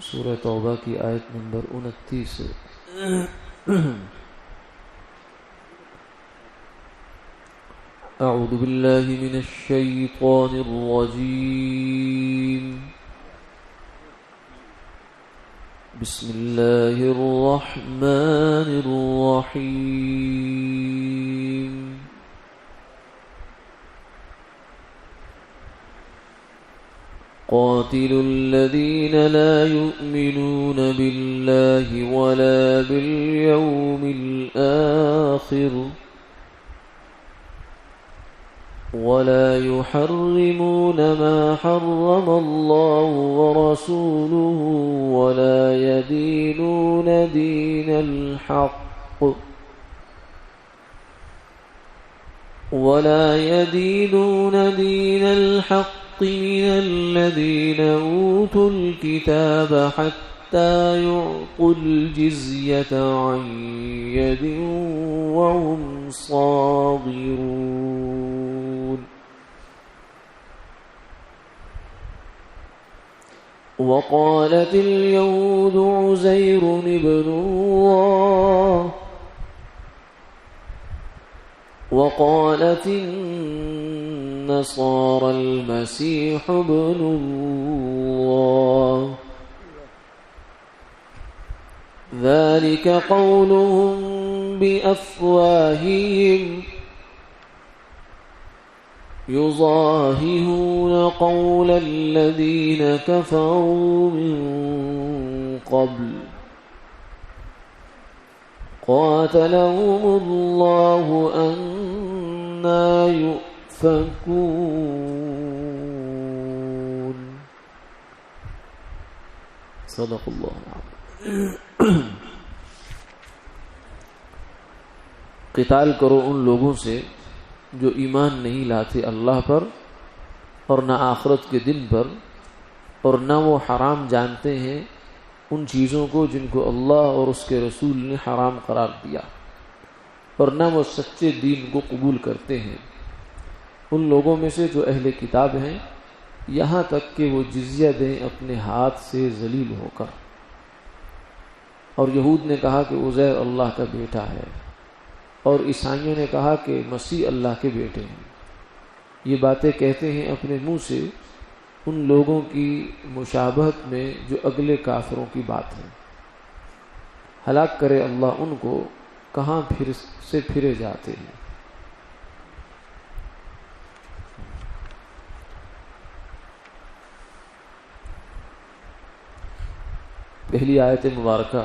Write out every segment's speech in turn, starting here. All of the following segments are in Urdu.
سورہ توبہ کی آیت نمبر 29 سے اعوذ باللہ من الشیطان الرجیم بسم اللہ الرحمن الرحیم قاتلوا الذين لا يؤمنون بالله ولا باليوم الآخر ولا يحرمون ما حرم الله ورسوله ولا يدينون دين الحق من الذين أوتوا الكتاب حتى يعطوا الجزية عن يد وهم صاغرون وقالت اليهود عزير ابن الله وقالت النصارى المسيح ابن الله ذلك قولهم بأفواههم يضاهئون قول الذين كفروا من قبل قاتلهم الله أنى يؤفكون صدق الله العظيم. قتال کرو ان لوگوں سے جو ایمان نہیں لاتے اللہ پر اور نہ آخرت کے دن پر، اور نہ وہ حرام جانتے ہیں ان چیزوں کو جن کو اللہ اور اس کے رسول نے حرام قرار دیا، اور نہ وہ سچے دین کو قبول کرتے ہیں ان لوگوں میں سے جو اہل کتاب ہیں، یہاں تک کہ وہ جزیہ دیں اپنے ہاتھ سے ذلیل ہو کر. اور یہود نے کہا کہ عزیر اللہ کا بیٹا ہے، اور عیسائیوں نے کہا کہ مسیح اللہ کے بیٹے ہیں. یہ باتیں کہتے ہیں اپنے منہ سے ان لوگوں کی مشابہت میں جو اگلے کافروں کی بات ہے. ہلاک کرے اللہ ان کو، کہاں پھر سے پھرے جاتے ہیں. پہلی آیت مبارکہ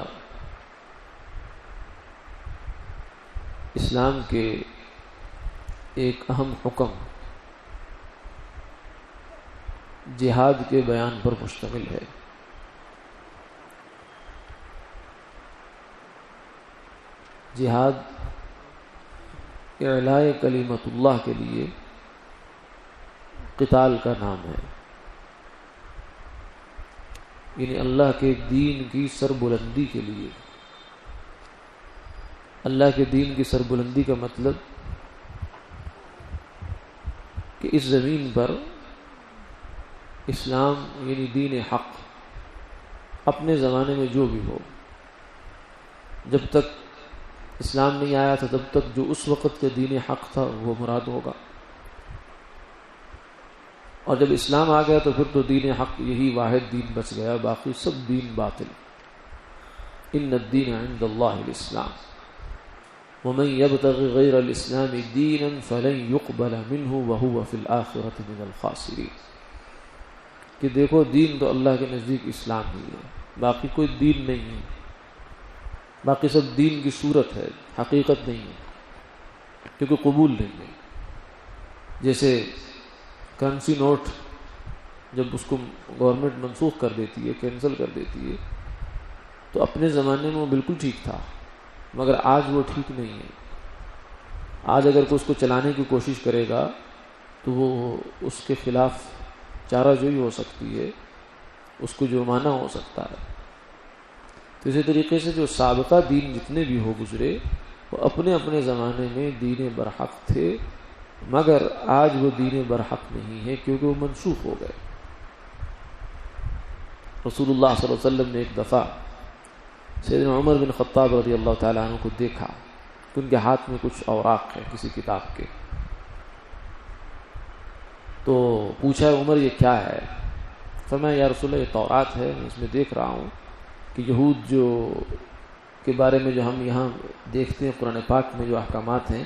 اسلام کے ایک اہم حکم جہاد کے بیان پر مشتمل ہے. جہاد اعلاء کلمت اللہ کے لیے قتال کا نام ہے، یعنی اللہ کے دین کی سربلندی کے لیے. اللہ کے دین کی سربلندی کا مطلب کہ اس زمین پر اسلام یعنی دین حق اپنے زمانے میں جو بھی ہو، جب تک اسلام نہیں آیا تھا تب تک جو اس وقت کا دین حق تھا وہ مراد ہوگا، اور جب اسلام آ گیا تو پھر تو دین حق یہی واحد دین بچ گیا، باقی سب دین باطل. ان الدین عند اللہ الاسلام ومن يبتغ غیر الاسلام دینا فلن يقبل منه وهو في الآخرة من الخاسرین. کہ دیکھو دین تو اللہ کے نزدیک اسلام ہی ہے، باقی کوئی دین نہیں ہے، باقی سب دین کی صورت ہے، حقیقت نہیں ہے، کیونکہ قبول نہیں ہے. جیسے کرنسی نوٹ جب اس کو گورنمنٹ منسوخ کر دیتی ہے، کینسل کر دیتی ہے، تو اپنے زمانے میں وہ بالکل ٹھیک تھا، مگر آج وہ ٹھیک نہیں ہے. آج اگر کوئی اس کو چلانے کی کوشش کرے گا تو وہ اس کے خلاف چارہ جوئی ہو سکتی ہے، اس کو جرمانہ ہو سکتا ہے. تو اسی طریقے سے جو سابقہ دین جتنے بھی ہو گزرے وہ اپنے اپنے زمانے میں دین برحق تھے، مگر آج وہ دین برحق نہیں ہے کیونکہ وہ منسوخ ہو گئے. رسول اللہ صلی اللہ علیہ وسلم نے ایک دفعہ سیدنا عمر بن خطاب رضی اللہ تعالیٰ عنہ کو دیکھا کہ ان کے ہاتھ میں کچھ اوراق ہے کسی کتاب کے. تو پوچھا عمر یہ کیا ہے؟ فرمایا یا رسول اللہ یہ تورات ہے، میں اس میں دیکھ رہا ہوں کہ یہود جو کے بارے میں جو ہم یہاں دیکھتے ہیں قرآن پاک میں جو احکامات ہیں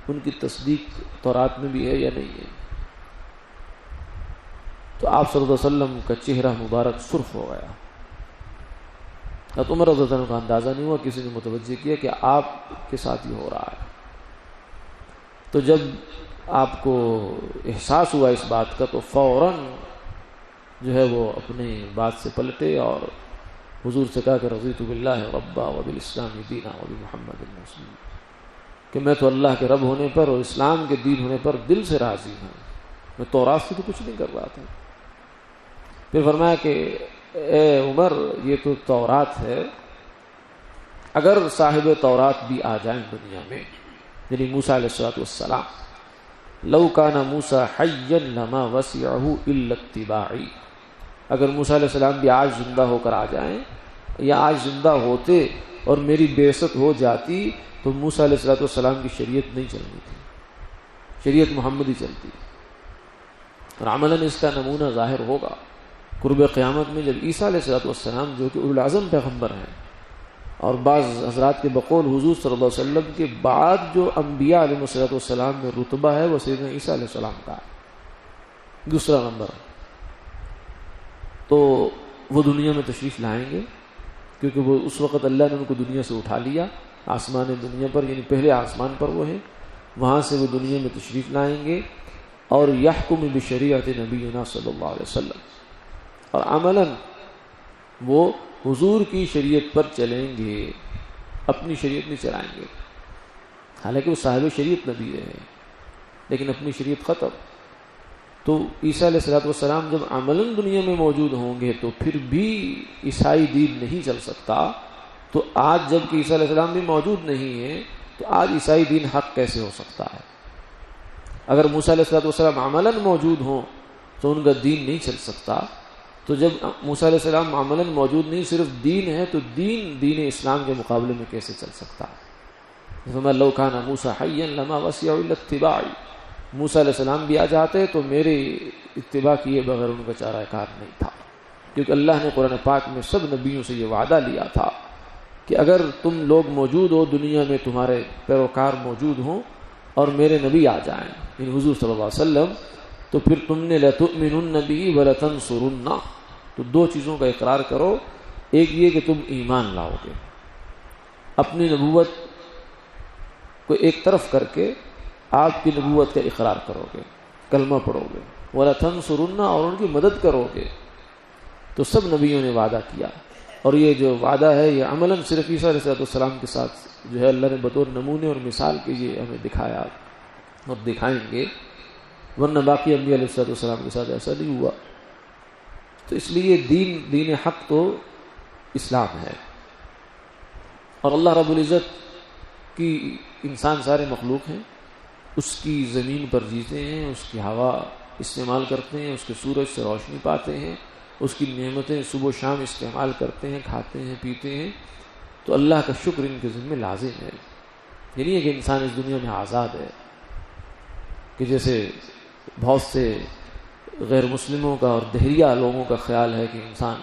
ان کی تصدیق تورات میں بھی ہے یا نہیں ہے. تو آپ صلی اللہ علیہ وسلم کا چہرہ مبارک سرخ ہو گیا. عمر رضی اللہ عنہ کا اندازہ نہیں ہوا، کسی نے متوجہ کیا کہ آپ کے ساتھ ہی ہو رہا ہے. تو جب آپ کو احساس ہوا اس بات کا تو فوراً جو ہے وہ اپنے بات سے پلٹے اور حضور سے کہا کہ رضیت باللہ ربا وبالاسلام دینا وبمحمد مسلم، کہ میں تو اللہ کے رب ہونے پر اور اسلام کے دین ہونے پر دل سے راضی ہوں، میں تورات سے تو کچھ نہیں کر رہا تھا. پھر فرمایا کہ اے عمر یہ تو تورات ہے، اگر صاحب تورات بھی آ جائیں دنیا میں، یعنی موسیٰ علیہ السلام، لو کان موسیٰ حیا لما وسعہ الا اتباعی، اگر موسیٰ علیہ السلام بھی آج زندہ ہو کر آ جائیں یا آج زندہ ہوتے اور میری بعثت ہو جاتی تو موسیٰ علیہ السلام کی شریعت نہیں چلنی تھی، شریعت محمدی چلتی. اور عملاً اس کا نمونہ ظاہر ہوگا قرب قیامت میں، جب عیسیٰ علیہ السلام جو کہ اولو العزم پیغمبر ہیں اور بعض حضرات کے بقول حضور صلی اللہ علیہ وسلم کے بعد جو انبیاء علیہ السلام میں رتبہ ہے وہ سیدنا عیسیٰ علیہ السلام کا ہے، دوسرا نمبر. تو وہ دنیا میں تشریف لائیں گے کیونکہ وہ اس وقت اللہ نے ان کو دنیا سے اٹھا لیا آسمان دنیا پر، یعنی پہلے آسمان پر وہ ہیں، وہاں سے وہ دنیا میں تشریف لائیں گے اور یحکم بشریعت نبینا صلی اللہ علیہ وسلم، اور عملاً وہ حضور کی شریعت پر چلیں گے، اپنی شریعت نہیں چلائیں گے. حالانکہ وہ صاحب شریعت نبی رہے لیکن اپنی شریعت ختم. تو عیسیٰ علیہ السلام جب عملاً دنیا میں موجود ہوں گے تو پھر بھی عیسائی دین نہیں چل سکتا. تو آج جب کہ عیسیٰ علیہ السلام بھی موجود نہیں ہے تو آج عیسائی دین حق کیسے ہو سکتا ہے؟ اگر موسیٰ علیہ السلام عملاً موجود ہوں تو ان کا دین نہیں چل سکتا. تو جب موسیٰ علیہ السلام عملاً موجود نہیں، صرف دین ہے، تو دین اسلام کے مقابلے میں کیسے چل سکتا ہے؟ فرمایا لو کان موسیٰ حیا لما وسعہ الا اتباعی، موسیٰ علیہ السلام بھی آ جاتے تو میرے اتباع کیے بغیر ان کا چارہ کار نہیں تھا. کیونکہ اللہ نے قرآن پاک میں سب نبیوں سے یہ وعدہ لیا تھا کہ اگر تم لوگ موجود ہو دنیا میں، تمہارے پیروکار موجود ہوں اور میرے نبی آ جائیں یعنی حضور صلی اللہ علیہ وسلم، تو پھر تم نے لَتُؤْمِنُنَّ بِهِ وَلَتَنْصُرُنَّ، تو دو چیزوں کا اقرار کرو. ایک یہ کہ تم ایمان لاؤ گے، اپنی نبوت کو ایک طرف کر کے آپ کی نبوت کا اقرار کرو گے، کلمہ پڑھو گے، وَلَتَنْصُرُنَّ، اور ان کی مدد کرو گے. تو سب نبیوں نے وعدہ کیا، اور یہ جو وعدہ ہے یہ عملاً صرف عیسیٰ علیہ السلام کے ساتھ جو ہے اللہ نے بطور نمونے اور مثال کے یہ ہمیں دکھایا اور دکھائیں گے، ورنہ باقی انبیاء علیہ السلام کے ساتھ ایسا نہیں ہوا. تو اس لیے دین حق تو اسلام ہے. اور اللہ رب العزت کی انسان سارے مخلوق ہیں، اس کی زمین پر جیتے ہیں، اس کی ہوا استعمال کرتے ہیں، اس کے سورج سے روشنی پاتے ہیں، اس کی نعمتیں صبح و شام استعمال کرتے ہیں، کھاتے ہیں، پیتے ہیں. تو اللہ کا شکر ان کے ذمہ لازم ہے. یہ نہیں ہے کہ انسان اس دنیا میں آزاد ہے، کہ جیسے بہت سے غیر مسلموں کا اور دہریہ لوگوں کا خیال ہے کہ انسان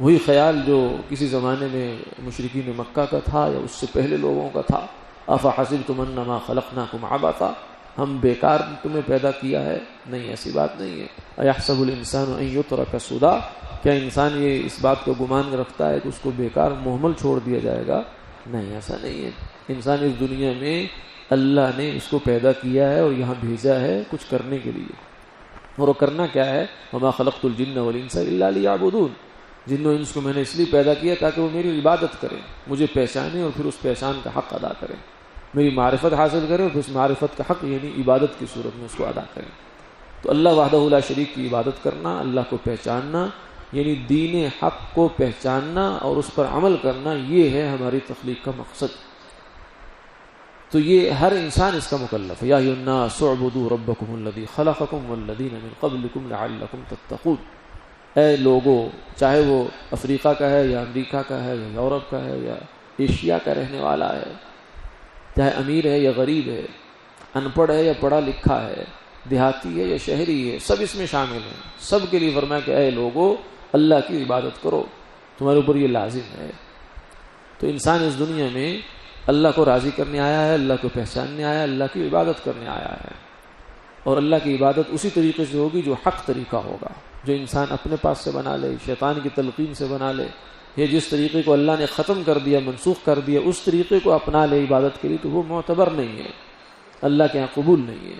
وہی خیال جو کسی زمانے میں مشرکین مکہ کا تھا یا اس سے پہلے لوگوں کا تھا، افحسبتم انما خلقناکم عبثا، ہم بیکار تمہیں پیدا کیا ہے. نہیں، ایسی بات نہیں ہے. ایحسب الانسان ان یترک سدی، کیا انسان یہ اس بات کو گمان رکھتا ہے کہ اس کو بیکار محمل چھوڑ دیا جائے گا؟ نہیں، ایسا نہیں ہے. انسان اس دنیا میں اللہ نے اس کو پیدا کیا ہے اور یہاں بھیجا ہے کچھ کرنے کے لیے، اور وہ کرنا کیا ہے؟ وما خلقت الجن والانس الا لیعبدون، جن و انس کو میں نے اس لیے پیدا کیا تاکہ وہ میری عبادت کریں، مجھے پہچانیں اور پھر اس پہچان کا حق ادا کریں، میری معرفت حاصل کریں اور پھر اس معرفت کا حق یعنی عبادت کی صورت میں اس کو ادا کریں. تو اللہ وحدہ لا شریک کی عبادت کرنا، اللہ کو پہچاننا، یعنی دین حق کو پہچاننا اور اس پر عمل کرنا، یہ ہے ہماری تخلیق کا مقصد. تو یہ ہر انسان اس کا مکلف ہے. یا ایھا الناس اعبدوا ربکم الذی خلقکم والذین من قبلکم لعلکم تتقون. اے لوگو، چاہے وہ افریقہ کا ہے یا امریکہ کا ہے یا یورپ کا ہے یا ایشیا کا رہنے والا ہے، چاہے امیر ہے یا غریب ہے، ان پڑھ ہے یا پڑھا لکھا ہے، دیہاتی ہے یا شہری ہے، سب اس میں شامل ہیں. سب کے لیے فرمایا کہ اے لوگو اللہ کی عبادت کرو، تمہارے اوپر یہ لازم ہے. تو انسان اس دنیا میں اللہ کو راضی کرنے آیا ہے، اللہ کو پہچاننے آیا ہے، اللہ کی عبادت کرنے آیا ہے. اور اللہ کی عبادت اسی طریقے سے ہوگی جو حق طریقہ ہوگا، جو انسان اپنے پاس سے بنا لے، شیطان کی تلقین سے بنا لے، یا جس طریقے کو اللہ نے ختم کر دیا، منسوخ کر دیا، اس طریقے کو اپنا لے عبادت کے لیے، تو وہ معتبر نہیں ہے، اللہ کے یہاں قبول نہیں ہے.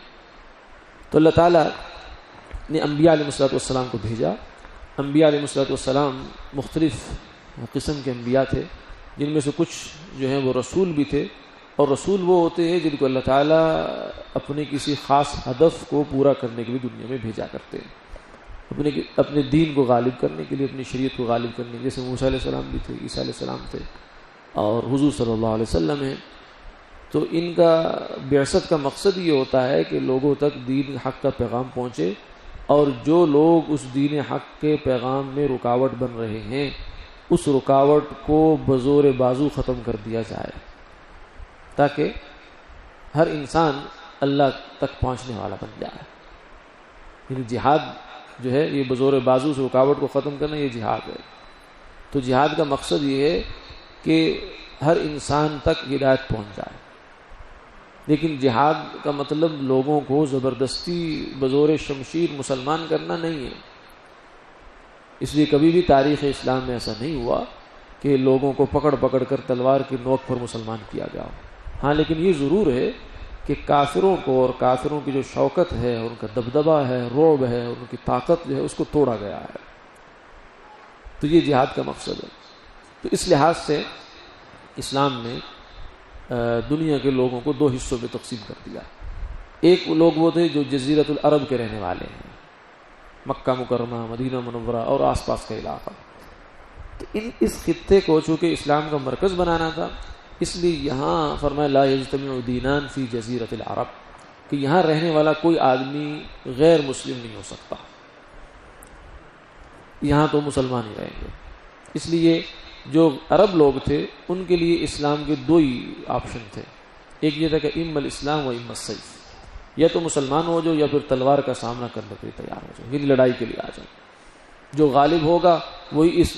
تو اللہ تعالیٰ نے انبیاء علیہ السلام کو بھیجا. انبیاء علیہ السلام مختلف قسم کے انبیاء تھے، جن میں سے کچھ جو ہیں وہ رسول بھی تھے، اور رسول وہ ہوتے ہیں جن کو اللہ تعالیٰ اپنے کسی خاص ہدف کو پورا کرنے کے لیے دنیا میں بھیجا کرتے ہیں، اپنے دین کو غالب کرنے کے لیے، اپنی شریعت کو غالب کرنے کے لیے. جیسے موسیٰ علیہ السلام بھی تھے، عیسیٰ علیہ السلام تھے، اور حضور صلی اللہ علیہ وسلم ہیں. تو ان کا بعثت کا مقصد یہ ہوتا ہے کہ لوگوں تک دین حق کا پیغام پہنچے، اور جو لوگ اس دین حق کے پیغام میں رکاوٹ بن رہے ہیں، اس رکاوٹ کو بزور بازو ختم کر دیا جائے، تاکہ ہر انسان اللہ تک پہنچنے والا بن جائے. یعنی جہاد جو ہے یہ بزور بازو سے رکاوٹ کو ختم کرنا، یہ جہاد ہے. تو جہاد کا مقصد یہ ہے کہ ہر انسان تک ہدایت پہنچ جائے. لیکن جہاد کا مطلب لوگوں کو زبردستی بزور شمشیر مسلمان کرنا نہیں ہے. اس لیے کبھی بھی تاریخ اسلام میں ایسا نہیں ہوا کہ لوگوں کو پکڑ پکڑ کر تلوار کی نوک پر مسلمان کیا گیا ہو. ہاں لیکن یہ ضرور ہے کہ کافروں کو اور کافروں کی جو شوکت ہے، ان کا دبدبہ ہے، رعب ہے، ان کی طاقت جو ہے، اس کو توڑا گیا ہے. تو یہ جہاد کا مقصد ہے. تو اس لحاظ سے اسلام نے دنیا کے لوگوں کو دو حصوں میں تقسیم کر دیا. ایک لوگ وہ تھے جو جزیرۃ العرب کے رہنے والے ہیں، مکہ مکرمہ، مدینہ منورہ اور آس پاس کا علاقہ. تو اس خطے کو چونکہ اسلام کا مرکز بنانا تھا، اس لیے یہاں فرمایا لا یجتمع دینان فی جزیرۃ العرب، کہ یہاں رہنے والا کوئی آدمی غیر مسلم نہیں ہو سکتا، یہاں تو مسلمان ہی رہیں گے. اس لیے جو عرب لوگ تھے ان کے لیے اسلام کے دو ہی آپشن تھے. ایک یہ تھا کہ اما الاسلام و اما السیف، یا تو مسلمان ہو جاؤ یا پھر تلوار کا سامنا کرنے کے لیے تیار ہو جاؤ، یعنی لڑائی کے لیے آ جاؤ. جو غالب ہوگا وہی اس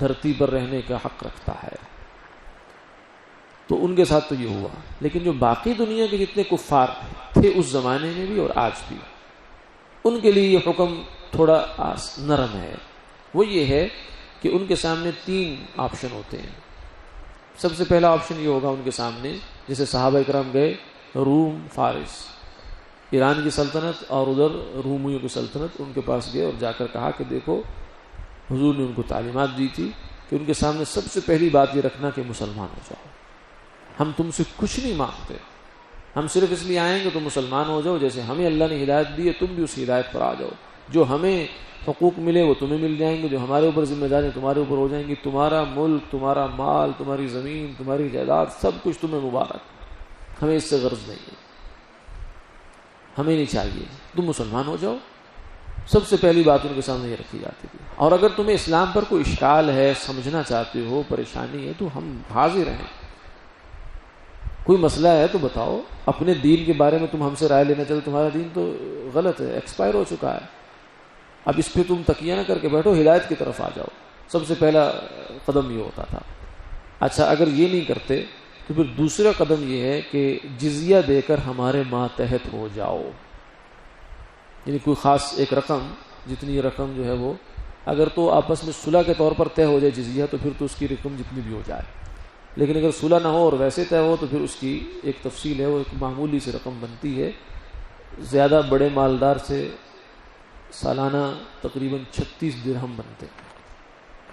دھرتی پر رہنے کا حق رکھتا ہے. تو ان کے ساتھ تو یہ ہوا. لیکن جو باقی دنیا کے جتنے کفار تھے اس زمانے میں بھی اور آج بھی، ان کے لیے یہ حکم تھوڑا نرم ہے. وہ یہ ہے کہ ان کے سامنے تین آپشن ہوتے ہیں. سب سے پہلا آپشن یہ ہوگا ان کے سامنے، جیسے صحابہ کرام گئے روم، فارس، ایران کی سلطنت اور ادھر رومیوں کی سلطنت، ان کے پاس گئے اور جا کر کہا کہ دیکھو حضور نے ان کو تعلیمات دی تھی کہ ان کے سامنے سب سے پہلی بات یہ رکھنا کہ مسلمان ہو جاؤ، ہم تم سے کچھ نہیں مانگتے، ہم صرف اس لیے آئیں گے تو مسلمان ہو جاؤ، جیسے ہمیں اللہ نے ہدایت دی ہے تم بھی اس ہدایت پر آ جاؤ، جو ہمیں حقوق ملے وہ تمہیں مل جائیں گے، جو ہمارے اوپر ذمہ داری تمہارے اوپر ہو جائیں گی، تمہارا ملک، تمہارا مال، تمہاری زمین، تمہاری جائیداد، سب کچھ تمہیں مبارک، ہمیں اس سے غرض نہیں ہے، ہمیں نہیں چاہیے، تم مسلمان ہو جاؤ. سب سے پہلی بات ان کے سامنے یہ رکھی جاتی تھی. اور اگر تمہیں اسلام پر کوئی اشکال ہے، سمجھنا چاہتے ہو، پریشانی ہے، تو ہم حاضر ہیں، کوئی مسئلہ ہے تو بتاؤ. اپنے دین کے بارے میں تم ہم سے رائے لینا چاہتے، تمہارا دین تو غلط ہے، ایکسپائر ہو چکا ہے، اب اس پہ تم تکیہ نہ کر کے بیٹھو، ہدایت کی طرف آ جاؤ. سب سے پہلا قدم یہ ہوتا تھا. اچھا اگر یہ نہیں کرتے تو پھر دوسرا قدم یہ ہے کہ جزیہ دے کر ہمارے ماتحت ہو جاؤ. یعنی کوئی خاص ایک رقم، جتنی رقم جو ہے وہ اگر تو آپس میں صلح کے طور پر طے ہو جائے جزیہ، تو پھر تو اس کی رقم جتنی بھی ہو جائے. لیکن اگر صلح نہ ہو اور ویسے طے ہو تو پھر اس کی ایک تفصیل ہے، وہ ایک معمولی سی رقم بنتی ہے. زیادہ بڑے مالدار سے سالانہ تقریباً 36 درہم بنتے،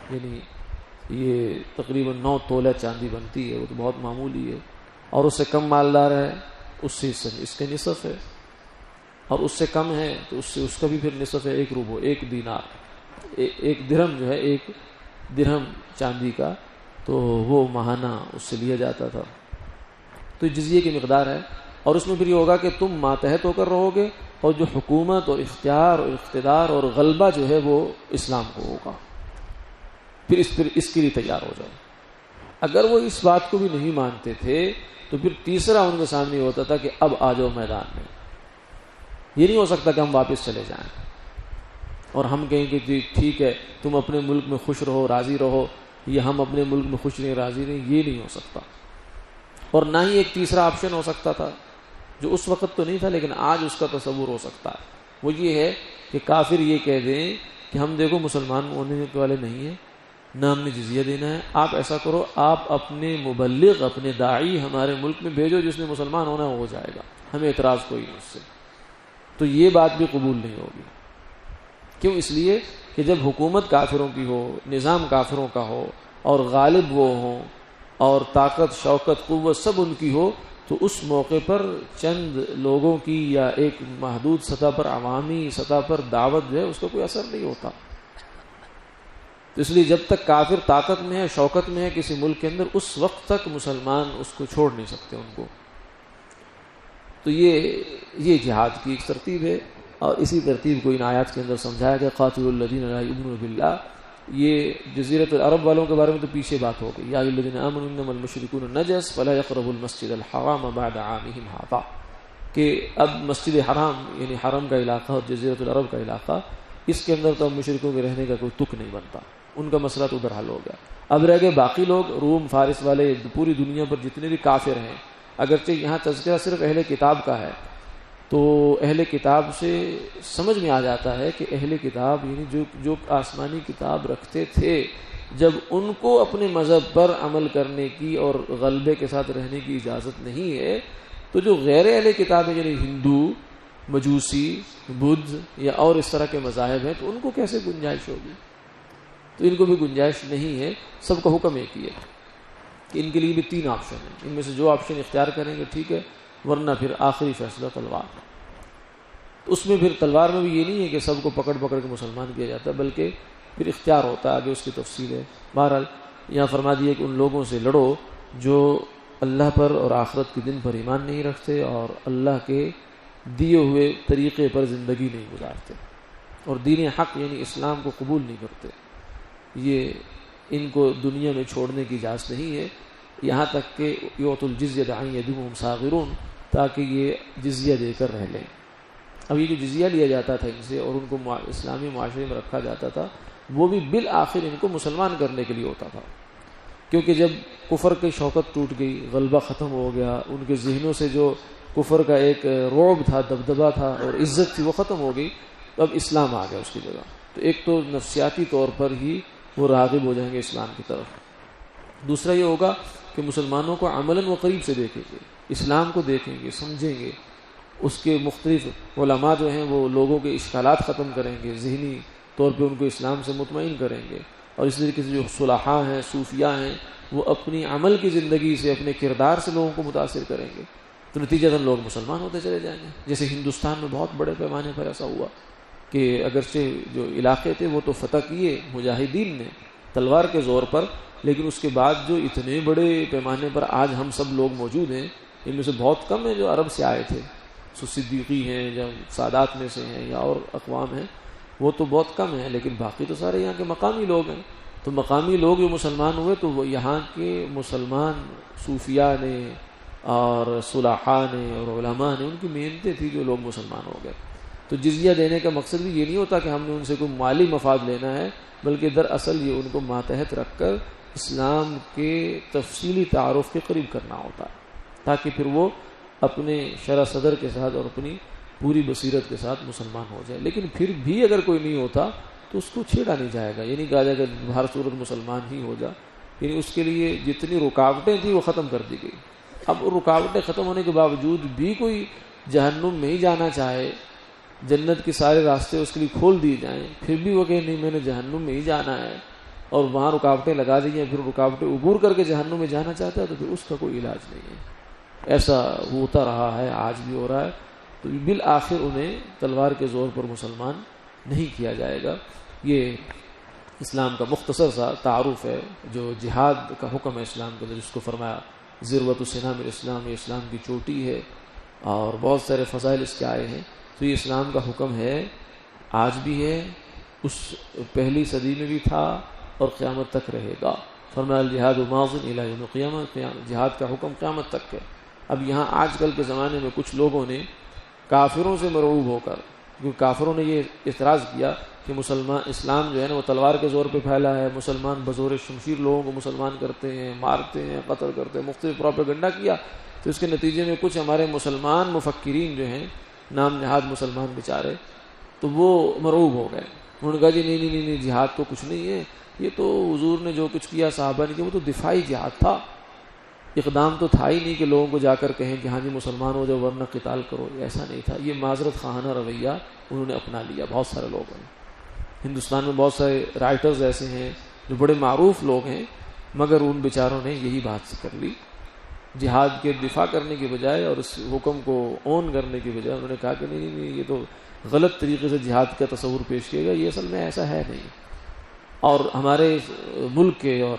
یعنی یہ تقریباً 9 تولہ چاندی بنتی ہے، وہ تو بہت معمولی ہے. اور اس سے کم مالدار ہے اس سے اس کا نصف ہے، اور اس سے کم ہے تو اس کا بھی پھر نصف ہے، 1 روبو، 1 دینار، 1 درہم جو ہے، 1 درہم چاندی کا، تو وہ ماہانہ اس سے لیا جاتا تھا. تو جزیے کی مقدار ہے. اور اس میں پھر یہ ہوگا کہ تم ماتحت ہو کر رہو گے اور جو حکومت اور اختیار اور اقتدار اور غلبہ جو ہے وہ اسلام کو ہوگا. پھر اس کے لیے تیار ہو جائے. اگر وہ اس بات کو بھی نہیں مانتے تھے تو پھر تیسرا ان کے سامنے ہوتا تھا کہ اب آ جاؤ میدان میں. یہ نہیں ہو سکتا کہ ہم واپس چلے جائیں اور ہم کہیں کہ جی ٹھیک ہے تم اپنے ملک میں خوش رہو راضی رہو، یا ہم اپنے ملک میں خوش نہیں راضی نہیں. یہ نہیں ہو سکتا. اور نہ ہی ایک تیسرا آپشن ہو سکتا تھا جو اس وقت تو نہیں تھا لیکن آج اس کا تصور ہو سکتا ہے. وہ یہ ہے کہ کافر یہ کہہ دیں کہ ہم دیکھو مسلمان ہونے والے نہیں ہیں، نہ ہم نے جزیہ دینا ہے، آپ ایسا کرو آپ اپنے مبلغ اپنے داعی ہمارے ملک میں بھیجو، جس نے مسلمان ہونا ہو جائے گا، ہمیں اعتراض کوئی نہیں اس سے. تو یہ بات بھی قبول نہیں ہوگی. کیوں؟ اس لیے کہ جب حکومت کافروں کی ہو، نظام کافروں کا ہو اور غالب وہ ہوں اور طاقت شوکت قوت سب ان کی ہو، تو اس موقع پر چند لوگوں کی یا ایک محدود سطح پر عوامی سطح پر دعوت جو ہے اس کا کوئی اثر نہیں ہوتا. تو اس لیے جب تک کافر طاقت میں ہے شوکت میں ہے کسی ملک کے اندر، اس وقت تک مسلمان اس کو چھوڑ نہیں سکتے ان کو. تو یہ جہاد کی ایک ترتیب ہے اور اسی ترتیب کو ان آیات کے اندر سمجھایا گیا. قاتلوا الذین لا یؤمنون باللہ. یہ جزیرۃ العرب والوں کے بارے میں تو پیچھے بات ہو گئی. یا ایھا الذین آمنوا انما المشرکون نجس فلا یقربوا المسجد الحرام بعد عامهم ھذا، کہ اب مسجد حرام یعنی حرم کا علاقہ اور جزیرۃ العرب کا علاقہ، اس کے اندر تو اب مشرکوں کے رہنے کا کوئی تک نہیں بنتا. ان کا مسئلہ تو ادھر حل ہو گیا. اب رہ گئے باقی لوگ، روم فارس والے، پوری دنیا پر جتنے بھی کافر ہیں. اگرچہ یہاں تذکرہ صرف اہل کتاب کا ہے، تو اہل کتاب سے سمجھ میں آ جاتا ہے کہ اہل کتاب یعنی جو آسمانی کتاب رکھتے تھے، جب ان کو اپنے مذہب پر عمل کرنے کی اور غلبے کے ساتھ رہنے کی اجازت نہیں ہے، تو جو غیر اہل کتاب ہیں یعنی ہندو، مجوسی، بدھ یا اور اس طرح کے مذاہب ہیں، تو ان کو کیسے گنجائش ہوگی؟ تو ان کو بھی گنجائش نہیں ہے. سب کا حکم ایک ہی ہے کہ ان کے لیے بھی 3 آپشن ہیں، ان میں سے جو آپشن اختیار کریں گے ٹھیک ہے، ورنہ پھر آخری فیصلہ تلوار. اس میں پھر تلوار میں بھی یہ نہیں ہے کہ سب کو پکڑ کے مسلمان کیا جاتا ہے، بلکہ پھر اختیار ہوتا ہے، آگے اس کی تفصیل ہے. بہرحال یہاں فرما دیا کہ ان لوگوں سے لڑو جو اللہ پر اور آخرت کے دن پر ایمان نہیں رکھتے اور اللہ کے دیے ہوئے طریقے پر زندگی نہیں گزارتے اور دین حق یعنی اسلام کو قبول نہیں کرتے. یہ ان کو دنیا میں چھوڑنے کی اجازت نہیں ہے یہاں تک کہ یعط الجزیۃ عن ید وہم صاغرون، تاکہ یہ جزیہ دے کر رہ لیں. اب یہ جو جزیہ لیا جاتا تھا ان سے اور ان کو اسلامی معاشرے میں رکھا جاتا تھا، وہ بھی بالآخر ان کو مسلمان کرنے کے لیے ہوتا تھا. کیونکہ جب کفر کی شوکت ٹوٹ گئی، غلبہ ختم ہو گیا، ان کے ذہنوں سے جو کفر کا ایک رعب تھا، دبدبہ تھا اور عزت تھی وہ ختم ہو گئی، تو اب اسلام آ گیا اس کی جگہ. تو ایک تو نفسیاتی طور پر ہی وہ راغب ہو جائیں گے اسلام کی طرف. دوسرا یہ ہوگا کہ مسلمانوں کو عملاً و قریب سے دیکھیں گے، اسلام کو دیکھیں گے، سمجھیں گے. اس کے مختلف علماء جو ہیں وہ لوگوں کے اشکالات ختم کریں گے، ذہنی طور پہ ان کو اسلام سے مطمئن کریں گے. اور اس طریقے سے جو صلحاء ہیں، صوفیاء ہیں، وہ اپنی عمل کی زندگی سے، اپنے کردار سے لوگوں کو متاثر کریں گے. تو نتیجتاً لوگ مسلمان ہوتے چلے جائیں گے. جیسے ہندوستان میں بہت بڑے پیمانے پر ایسا ہوا کہ اگرچہ جو علاقے تھے وہ تو فتح کیے مجاہدین نے تلوار کے زور پر، لیکن اس کے بعد جو اتنے بڑے پیمانے پر آج ہم سب لوگ موجود ہیں، ان میں سے بہت کم ہیں جو عرب سے آئے تھے. صدیقی ہیں یا سادات میں سے ہیں یا اور اقوام ہیں، وہ تو بہت کم ہیں، لیکن باقی تو سارے یہاں کے مقامی لوگ ہیں. تو مقامی لوگ جو مسلمان ہوئے تو وہ یہاں کے مسلمان صوفیاء نے اور صلحاء نے اور علماء نے، ان کی محنتیں تھیں جو لوگ مسلمان ہو گئے. تو جزیہ دینے کا مقصد بھی یہ نہیں ہوتا کہ ہم نے ان سے کوئی مالی مفاد لینا ہے، بلکہ دراصل یہ ان کو ماتحت رکھ کر اسلام کے تفصیلی تعارف کے قریب کرنا ہوتا ہے، تاکہ پھر وہ اپنے شرح صدر کے ساتھ اور اپنی پوری بصیرت کے ساتھ مسلمان ہو جائے. لیکن پھر بھی اگر کوئی نہیں ہوتا تو اس کو چھیڑا نہیں جائے گا، یعنی کہا جائے کہ ہر صورت مسلمان ہی ہو جا. یعنی اس کے لیے جتنی رکاوٹیں تھیں وہ ختم کر دی گئی. اب رکاوٹیں ختم ہونے کے باوجود بھی کوئی جہنم میں ہی جانا چاہے، جنت کے سارے راستے اس کے لیے کھول دیے جائیں، پھر بھی وہ کہ نہیں میں نے جہنم میں ہی جانا ہے اور وہاں رکاوٹیں لگا دی ہیں، پھر رکاوٹیں عبور کر کے جہنم میں جانا چاہتا ہے، تو پھر اس کا کوئی علاج نہیں ہے. ایسا ہوتا رہا ہے، آج بھی ہو رہا ہے. تو بالآخر انہیں تلوار کے زور پر مسلمان نہیں کیا جائے گا. یہ اسلام کا مختصر سا تعارف ہے جو جہاد کا حکم ہے اسلام کے اندر، جس کو فرمایا ذروۃ سنام الاسلام، یہ اسلام کی چوٹی ہے اور بہت سارے فضائل اس کے آئے ہیں. تو یہ اسلام کا حکم ہے، آج بھی ہے، اس پہلی صدی میں بھی تھا اور قیامت تک رہے گا۔ فرمایا الجہاد ماض الی یوم القیامہ، جہاد کا حکم قیامت تک ہے۔ اب یہاں آج کل کے زمانے میں کچھ لوگوں نے کافروں سے مرعوب ہو کر، کیونکہ کافروں نے یہ اعتراض کیا کہ مسلمان اسلام جو ہے نا وہ تلوار کے زور پہ پھیلا ہے، مسلمان بزور شمشیر لوگوں کو مسلمان کرتے ہیں، مارتے ہیں، قتل کرتے ہیں، مختلف پروپیگنڈا کیا، تو اس کے نتیجے میں کچھ ہمارے مسلمان مفکرین جو ہیں نام نہاد مسلمان بیچارے، تو وہ مرعوب ہو گئے۔ انہوں نے کہا جی نہیں جہاد تو کچھ نہیں ہے، یہ تو حضور نے جو کچھ کیا صحابہ نے کیا وہ تو دفاعی جہاد تھا، اقدام تو تھا ہی نہیں کہ لوگوں کو جا کر کہیں کہ ہاں جی مسلمان ہو جاؤ ورنہ قتال کرو، ایسا نہیں تھا۔ یہ معذرت خواہانہ رویہ انہوں نے اپنا لیا بہت سارے لوگوں نے۔ ہندوستان میں بہت سارے رائٹرز ایسے ہیں جو بڑے معروف لوگ ہیں، مگر ان بیچاروں نے یہی بات کر لی، جہاد کے دفاع کرنے کی بجائے اور اس حکم کو اون کرنے کی بجائے انہوں نے کہا کہ نہیں یہ تو غلط طریقے سے جہاد کا تصور پیش کیے گا، یہ اصل میں ایسا ہے نہیں۔ اور ہمارے ملک کے اور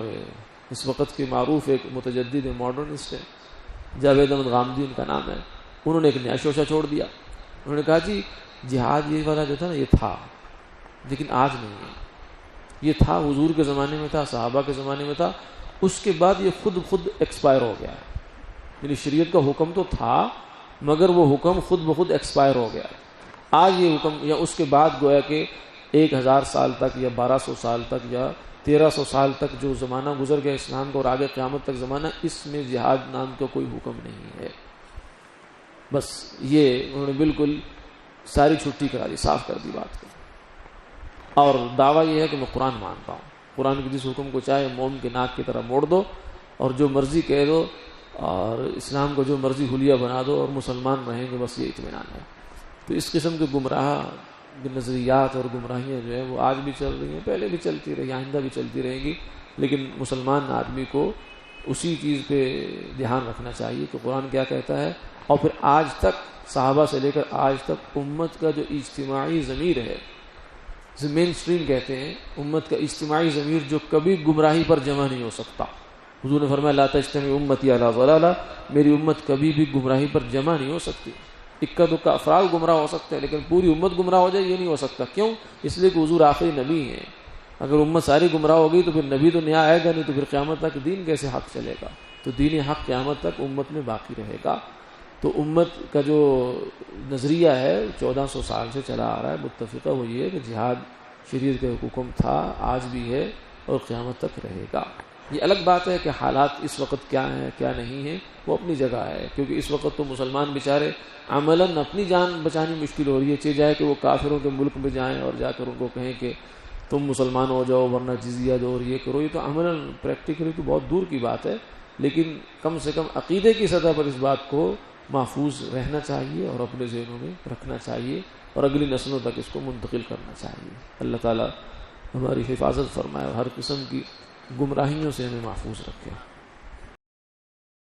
اس وقت کے معروف ایک متجدد ماڈرنسٹ ہیں، جاوید احمد غامدی ان کا نام ہے، انہوں نے ایک نیا شوشہ چھوڑ دیا۔ انہوں نے کہا جی جہاد یہ والا جو تھا نا یہ تھا، لیکن آج نہیں ہے، یہ تھا حضور کے زمانے میں تھا، صحابہ کے زمانے میں تھا، اس کے بعد یہ خود ایکسپائر ہو گیا ہے۔ یعنی شریعت کا حکم تو تھا مگر وہ حکم خود بخود ایکسپائر ہو گیا ہے۔ آج یہ حکم یا اس کے بعد گویا کہ 1000 سال تک یا 1200 سال تک یا 1300 سال تک جو زمانہ گزر گیا اسلام کا اور آگے قیامت تک زمانہ، اس میں جہاد نام کا کوئی حکم نہیں ہے۔ بس یہ انہوں نے بالکل ساری چھٹی کرا دی، صاف کر دی بات کو۔ اور دعویٰ یہ ہے کہ میں قرآن مانتا ہوں، قرآن کے جس حکم کو چاہے موم کے ناک کی طرح موڑ دو اور جو مرضی کہہ دو اور اسلام کو جو مرضی حلیہ بنا دو اور مسلمان رہیں گے، بس یہ اطمینان ہے۔ تو اس قسم کے گمراہ نظریات اور گمراہیاں جو ہیں وہ آج بھی چل رہی ہیں، پہلے بھی چلتی رہی، آئندہ بھی چلتی رہیں گی، لیکن مسلمان آدمی کو اسی چیز پہ دھیان رکھنا چاہیے کہ قرآن کیا کہتا ہے۔ اور پھر آج تک صحابہ سے لے کر آج تک امت کا جو اجتماعی ضمیر ہے، مین سٹریم کہتے ہیں، امت کا اجتماعی ضمیر جو کبھی گمراہی پر جمع نہیں ہو سکتا۔ حضور نے فرمایا لا تجتمع امتی علی ضلالہ، میری امت کبھی بھی گمراہی پر جمع نہیں ہو سکتی۔ اکا دکا افراد گمراہ ہو سکتے ہیں لیکن پوری امت گمراہ ہو جائے یہ نہیں ہو سکتا۔ کیوں؟ اس لیے کہ حضور آخری نبی ہیں۔ اگر امت ساری گمراہ ہوگی تو پھر نبی تو نیا آئے گا نہیں، تو پھر قیامت تک دین کیسے حق چلے گا؟ تو دین حق قیامت تک امت میں باقی رہے گا۔ تو امت کا جو نظریہ ہے 1400 سال سے چلا آ رہا ہے، متفقہ وہ یہ ہے کہ جہاد شریعت کا حکم تھا، آج بھی ہے اور قیامت تک رہے گا۔ یہ الگ بات ہے کہ حالات اس وقت کیا ہیں کیا نہیں ہیں، وہ اپنی جگہ ہے، کیونکہ اس وقت تو مسلمان بیچارے عملاً اپنی جان بچانی مشکل ہو رہی ہے، چاہے کہ وہ کافروں کے ملک میں جائیں اور جا کر ان کو کہیں کہ تم مسلمان ہو جاؤ ورنہ جزیہ دو اور یہ کرو، یہ تو عملاً پریکٹیکلی تو بہت دور کی بات ہے، لیکن کم سے کم عقیدے کی سطح پر اس بات کو محفوظ رہنا چاہیے اور اپنے ذہنوں میں رکھنا چاہیے اور اگلی نسلوں تک اس کو منتقل کرنا چاہیے۔ اللہ تعالیٰ ہماری حفاظت فرمائے اور ہر قسم کی گمراہیوں سے ہمیں محفوظ رکھے۔